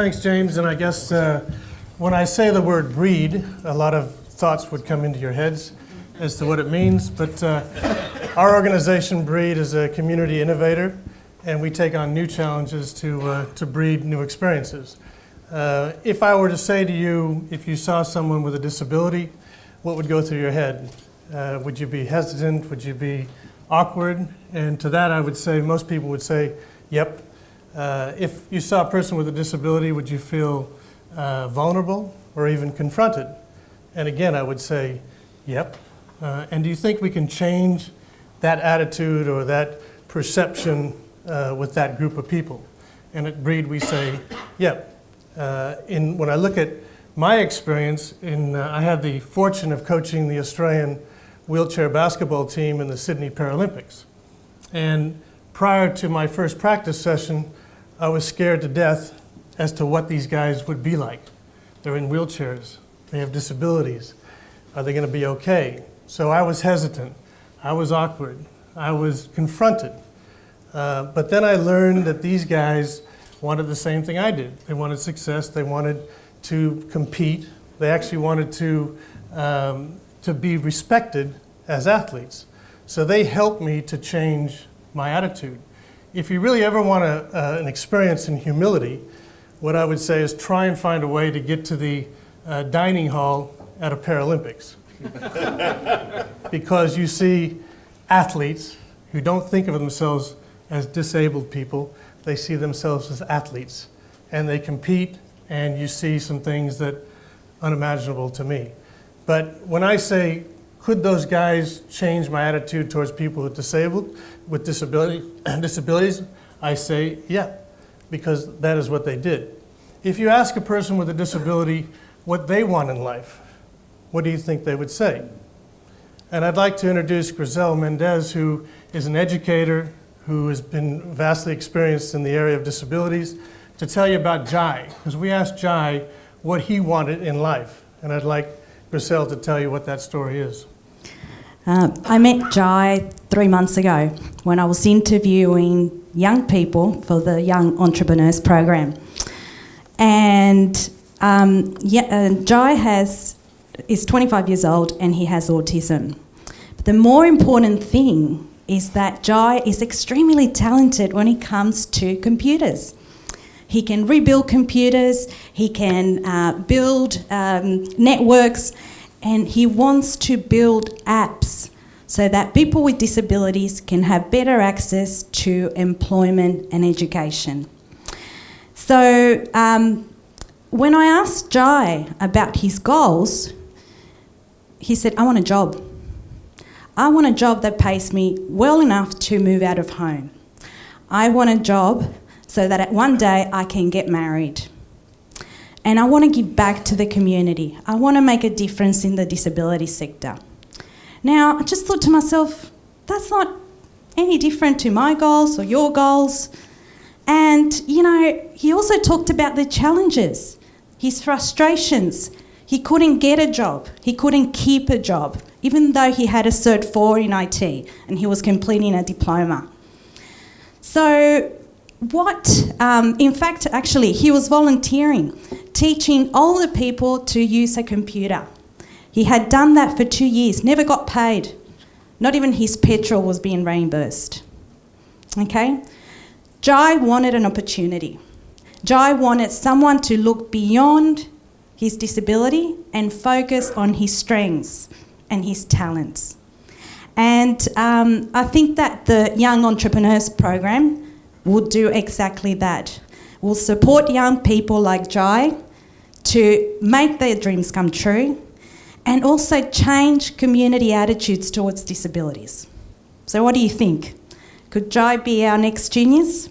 Thanks, James. And I guess when I say the word breed, a lot of thoughts would come into your heads as to what it means. But our organization, Breed, is a community innovator, and we take on new challenges to breed new experiences. If I were to say to you, if you saw someone with a disability, what would go through your head? Would you be hesitant? Would you be awkward? And to that I would say, most people would say, yep. If you saw a person with a disability, would you feel vulnerable or even confronted? And again, I would say, yep. And do you think we can change that attitude or that perception with that group of people? And at Breed, we say, yep. When I look at my experience, I had the fortune of coaching the Australian wheelchair basketball team in the Sydney Paralympics. And prior to my first practice session, I was scared to death as to what these guys would be like. They're in wheelchairs, they have disabilities. Are they going to be okay? So I was hesitant, I was awkward, I was confronted. But then I learned that these guys wanted the same thing I did. They wanted success, they wanted to compete, they actually wanted to be respected as athletes. So they helped me to change my attitude. If you really ever want an experience in humility, what I would say is try and find a way to get to the dining hall at a Paralympics. Because you see athletes who don't think of themselves as disabled people, they see themselves as athletes. And they compete, and you see some things that are unimaginable to me. But when I say, could those guys change my attitude towards people with disabilities, I say, yeah, because that is what they did. If you ask a person with a disability what they want in life, what do you think they would say? And I'd like to introduce Grisel Mendez, who is an educator who has been vastly experienced in the area of disabilities, to tell you about Jai, because we asked Jai what he wanted in life. And I'd like Grisel to tell you what that story is. I met Jai 3 months ago when I was interviewing young people for the Young Entrepreneurs Program. And Jai is 25 years old and he has autism. But the more important thing is that Jai is extremely talented when it comes to computers. He can rebuild computers, he can build networks, and he wants to build apps so that people with disabilities can have better access to employment and education. So when I asked Jai about his goals, he said, I want a job. I want a job that pays me well enough to move out of home. I want a job so that one day I can get married. And I want to give back to the community. I want to make a difference in the disability sector. Now, I just thought to myself, that's not any different to my goals or your goals. And, you know, he also talked about the challenges, his frustrations. He couldn't get a job. He couldn't keep a job, even though he had a Cert 4 in IT and he was completing a diploma. So in fact, actually, he was volunteering, teaching older people to use a computer. He had done that for 2 years, never got paid. Not even his petrol was being reimbursed. Okay? Jai wanted an opportunity. Jai wanted someone to look beyond his disability and focus on his strengths and his talents. And I think that the Young Entrepreneurs Program will do exactly that. We'll support young people like Jai to make their dreams come true and also change community attitudes towards disabilities. So what do you think? Could Jai be our next genius?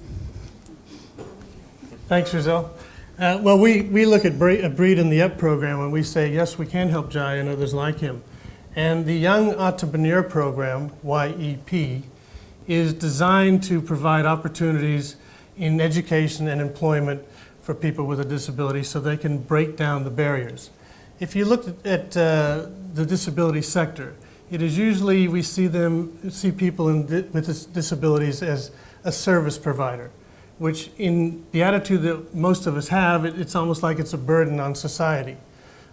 Thanks, Grisel. Well, we look at Breed in the UP program and we say, yes, we can help Jai and others like him. And the Young Entrepreneur Program, YEP, is designed to provide opportunities in education and employment for people with a disability so they can break down the barriers. If you look at the disability sector, it is usually we see people with disabilities as a service provider. which in the attitude that most of us have, it's almost like it's a burden on society.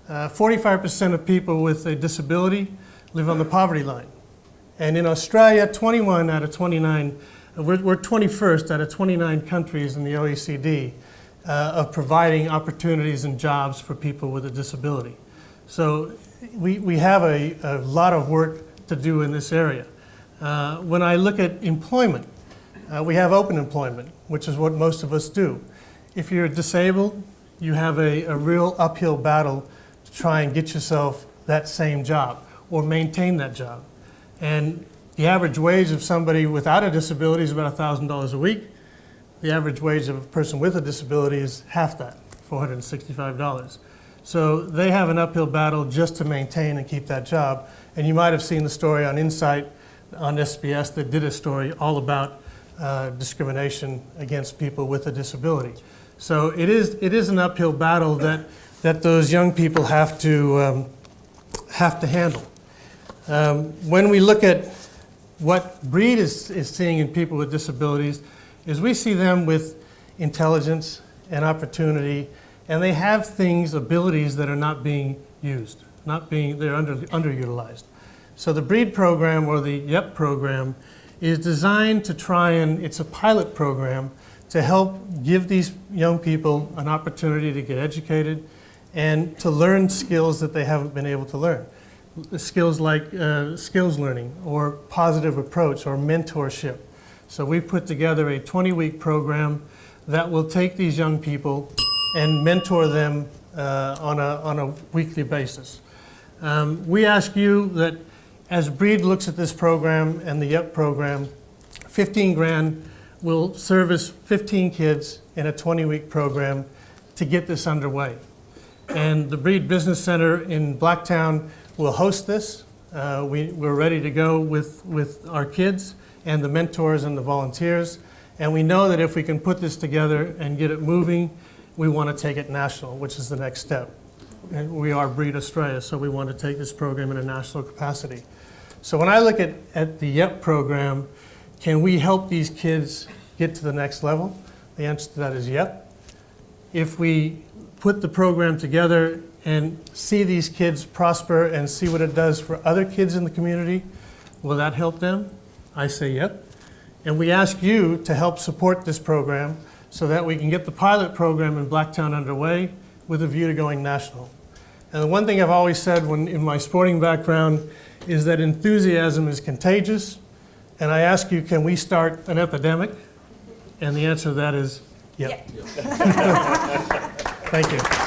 45% of people with a disability live on the poverty line. And in Australia, 21 out of 29, we're 21st out of 29 countries in the OECD of providing opportunities and jobs for people with a disability. So we have a lot of work to do in this area. When I look at employment, we have open employment, which is what most of us do. If you're disabled, you have a real uphill battle to try and get yourself that same job or maintain that job. And the average wage of somebody without a disability is about $1,000 a week. The average wage of a person with a disability is half that, $465. So they have an uphill battle just to maintain and keep that job. And you might have seen the story on Insight on SBS that did a story all about discrimination against people with a disability. So it is an uphill battle that those young people have to handle. When we look at what Breed is seeing in people with disabilities, is we see them with intelligence and opportunity, and they have things, abilities that are not being used, they're underutilized. So the Breed program, or the YEP program, is designed to try and, it's a pilot program to help give these young people an opportunity to get educated and to learn skills that they haven't been able to learn. Skills like skills learning or positive approach or mentorship. So we put together a 20-week program that will take these young people and mentor them on a weekly basis. We ask you that as Breed looks at this program and the YEP program, 15 grand will service 15 kids in a 20-week program to get this underway. And the Breed Business Center in Blacktown will host this. We're ready to go with our kids and the mentors and the volunteers. And we know that if we can put this together and get it moving, we want to take it national, which is the next step. And we are Breed Australia, so we want to take this program in a national capacity. So when I look at the YEP program, can we help these kids get to the next level? The answer to that is yep. If we put the program together and see these kids prosper and see what it does for other kids in the community, will that help them? I say yep. And we ask you to help support this program so that we can get the pilot program in Blacktown underway with a view to going national. And the one thing I've always said in my sporting background is that enthusiasm is contagious. And I ask you, can we start an epidemic? And the answer to that is yep. Thank you.